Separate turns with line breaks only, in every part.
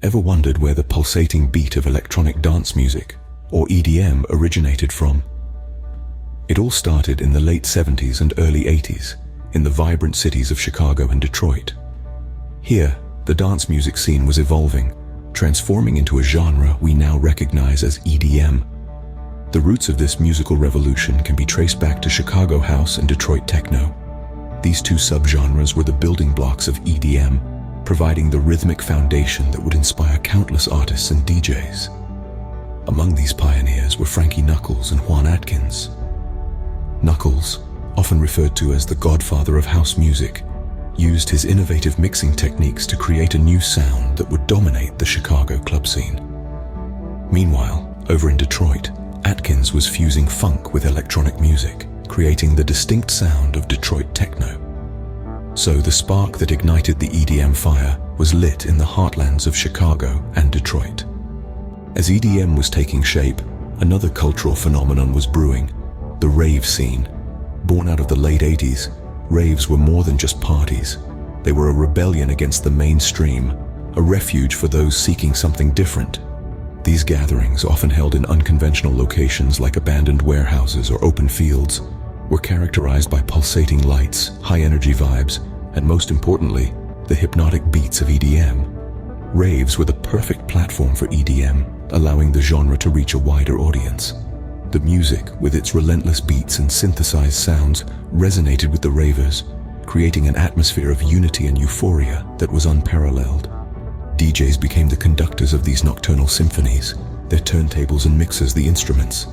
Ever wondered where the pulsating beat of electronic dance music, or EDM, originated from? It all started in the late 70s and early 80s in the vibrant cities of Chicago and Detroit. Here, the dance music scene was evolving, transforming into a genre we now recognize as EDM. The roots of this musical revolution can be traced back to Chicago house and Detroit techno. These two subgenres were the building blocks of EDM, providing the rhythmic foundation that would inspire countless artists and DJs. Among these pioneers were Frankie Knuckles and Juan Atkins. Knuckles, often referred to as the godfather of house music, used his innovative mixing techniques to create a new sound that would dominate the Chicago club scene. Meanwhile, over in Detroit, Atkins was fusing funk with electronic music, creating the distinct sound of Detroit techno. So the spark that ignited the EDM fire was lit in the heartlands of Chicago and Detroit. As EDM was taking shape, another cultural phenomenon was brewing, the rave scene. Born out of the late 80s, raves were more than just parties. They were a rebellion against the mainstream, a refuge for those seeking something different. These gatherings, often held in unconventional locations like abandoned warehouses or open fields, were characterized by pulsating lights, high-energy vibes, and most importantly, the hypnotic beats of EDM. Raves were the perfect platform for EDM, allowing the genre to reach a wider audience. The music, with its relentless beats and synthesized sounds, resonated with the ravers, creating an atmosphere of unity and euphoria that was unparalleled. DJs became the conductors of these nocturnal symphonies, their turntables and mixers the instruments.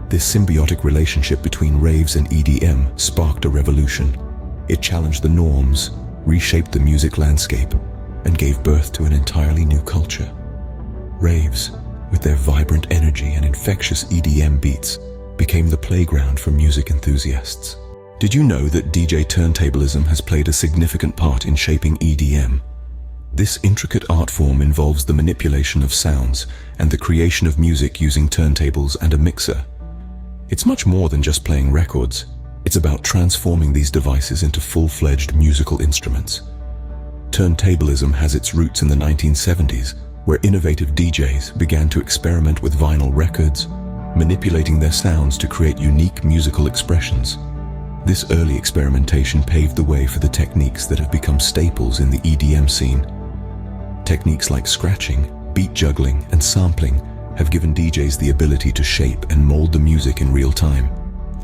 This symbiotic relationship between raves and EDM sparked a revolution. It challenged the norms, reshaped the music landscape, and gave birth to an entirely new culture. Raves, with their vibrant energy and infectious EDM beats, became the playground for music enthusiasts. Did you know that DJ turntablism has played a significant part in shaping EDM? This intricate art form involves the manipulation of sounds and the creation of music using turntables and a mixer. It's much more than just playing records. It's about transforming these devices into full-fledged musical instruments. Turntablism has its roots in the 1970s, where innovative DJs began to experiment with vinyl records, manipulating their sounds to create unique musical expressions. This early experimentation paved the way for the techniques that have become staples in the EDM scene. Techniques like scratching, beat juggling, and sampling have given DJs the ability to shape and mold the music in real time,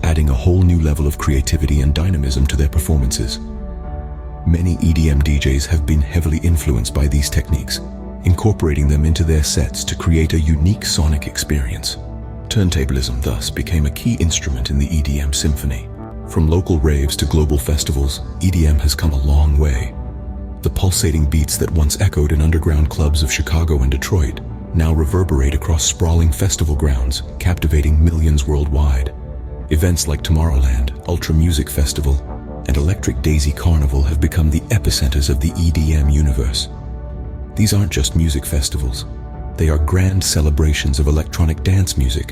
adding a whole new level of creativity and dynamism to their performances. Many EDM DJs have been heavily influenced by these techniques, incorporating them into their sets to create a unique sonic experience. Turntablism thus became a key instrument in the EDM symphony. From local raves to global festivals, EDM has come a long way. The pulsating beats that once echoed in underground clubs of Chicago and Detroit now reverberate across sprawling festival grounds, captivating millions worldwide. Events like Tomorrowland, Ultra Music Festival, and Electric Daisy Carnival have become the epicenters of the EDM universe. These aren't just music festivals. They are grand celebrations of electronic dance music,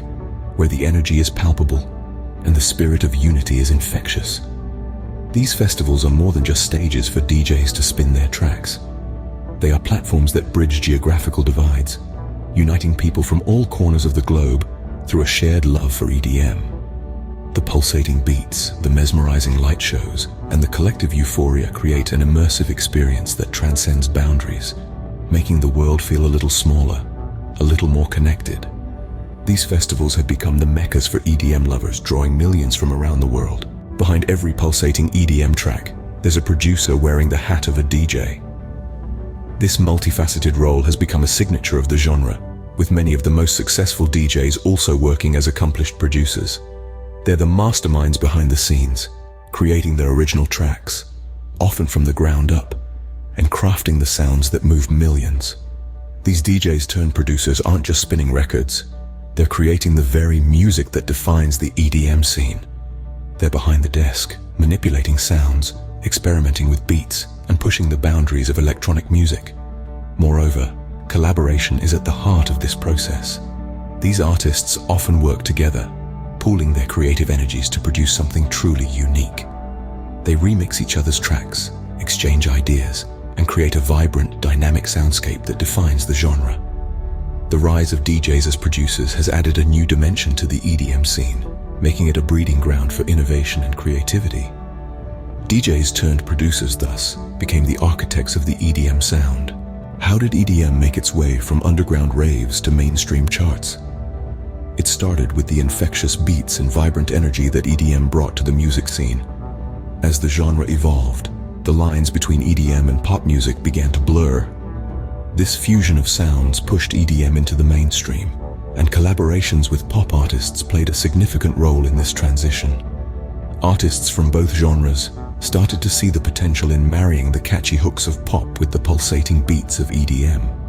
where the energy is palpable and the spirit of unity is infectious. These festivals are more than just stages for DJs to spin their tracks. They are platforms that bridge geographical divides, uniting people from all corners of the globe through a shared love for EDM. The pulsating beats, the mesmerizing light shows, and the collective euphoria create an immersive experience that transcends boundaries, making the world feel a little smaller, a little more connected. These festivals have become the meccas for EDM lovers, drawing millions from around the world. Behind every pulsating EDM track, there's a producer wearing the hat of a DJ. This multifaceted role has become a signature of the genre, with many of the most successful DJs also working as accomplished producers. They're the masterminds behind the scenes, creating their original tracks, often from the ground up, and crafting the sounds that move millions. These DJs turned producers aren't just spinning records, they're creating the very music that defines the EDM scene. They're behind the desk, manipulating sounds, experimenting with beats, and pushing the boundaries of electronic music. Moreover, collaboration is at the heart of this process. These artists often work together, pooling their creative energies to produce something truly unique. They remix each other's tracks, exchange ideas, and create a vibrant, dynamic soundscape that defines the genre. The rise of DJs as producers has added a new dimension to the EDM scene, making it a breeding ground for innovation and creativity. DJs turned producers thus became the architects of the EDM sound. How did EDM make its way from underground raves to mainstream charts? It started with the infectious beats and vibrant energy that EDM brought to the music scene. As the genre evolved, the lines between EDM and pop music began to blur. This fusion of sounds pushed EDM into the mainstream, and collaborations with pop artists played a significant role in this transition. Artists from both genres started to see the potential in marrying the catchy hooks of pop with the pulsating beats of EDM.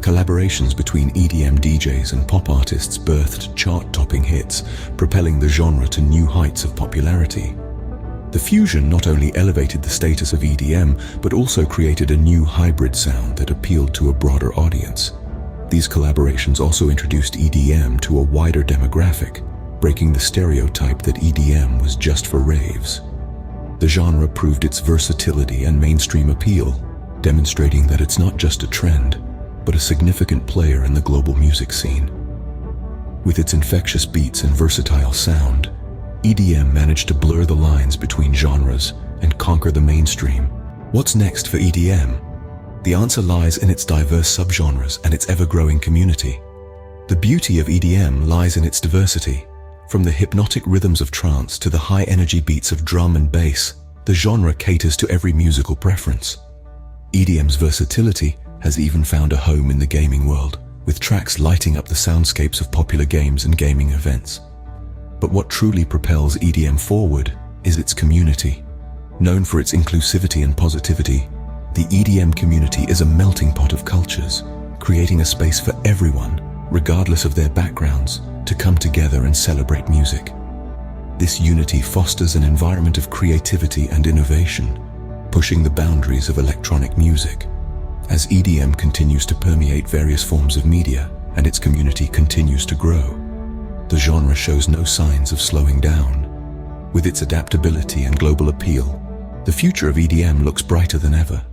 Collaborations between EDM DJs and pop artists birthed chart-topping hits, propelling the genre to new heights of popularity. The fusion not only elevated the status of EDM, but also created a new hybrid sound that appealed to a broader audience. These collaborations also introduced EDM to a wider demographic, breaking the stereotype that EDM was just for raves. The genre proved its versatility and mainstream appeal, demonstrating that it's not just a trend, but a significant player in the global music scene. With its infectious beats and versatile sound, EDM managed to blur the lines between genres and conquer the mainstream. What's next for EDM? The answer lies in its diverse subgenres and its ever-growing community. The beauty of EDM lies in its diversity. From the hypnotic rhythms of trance to the high-energy beats of drum and bass, the genre caters to every musical preference. EDM's versatility has even found a home in the gaming world, with tracks lighting up the soundscapes of popular games and gaming events. But what truly propels EDM forward is its community. Known for its inclusivity and positivity, the EDM community is a melting pot of cultures, creating a space for everyone, regardless of their backgrounds, to come together and celebrate music. This unity fosters an environment of creativity and innovation, pushing the boundaries of electronic music. As EDM continues to permeate various forms of media and its community continues to grow, the genre shows no signs of slowing down. With its adaptability and global appeal, the future of EDM looks brighter than ever.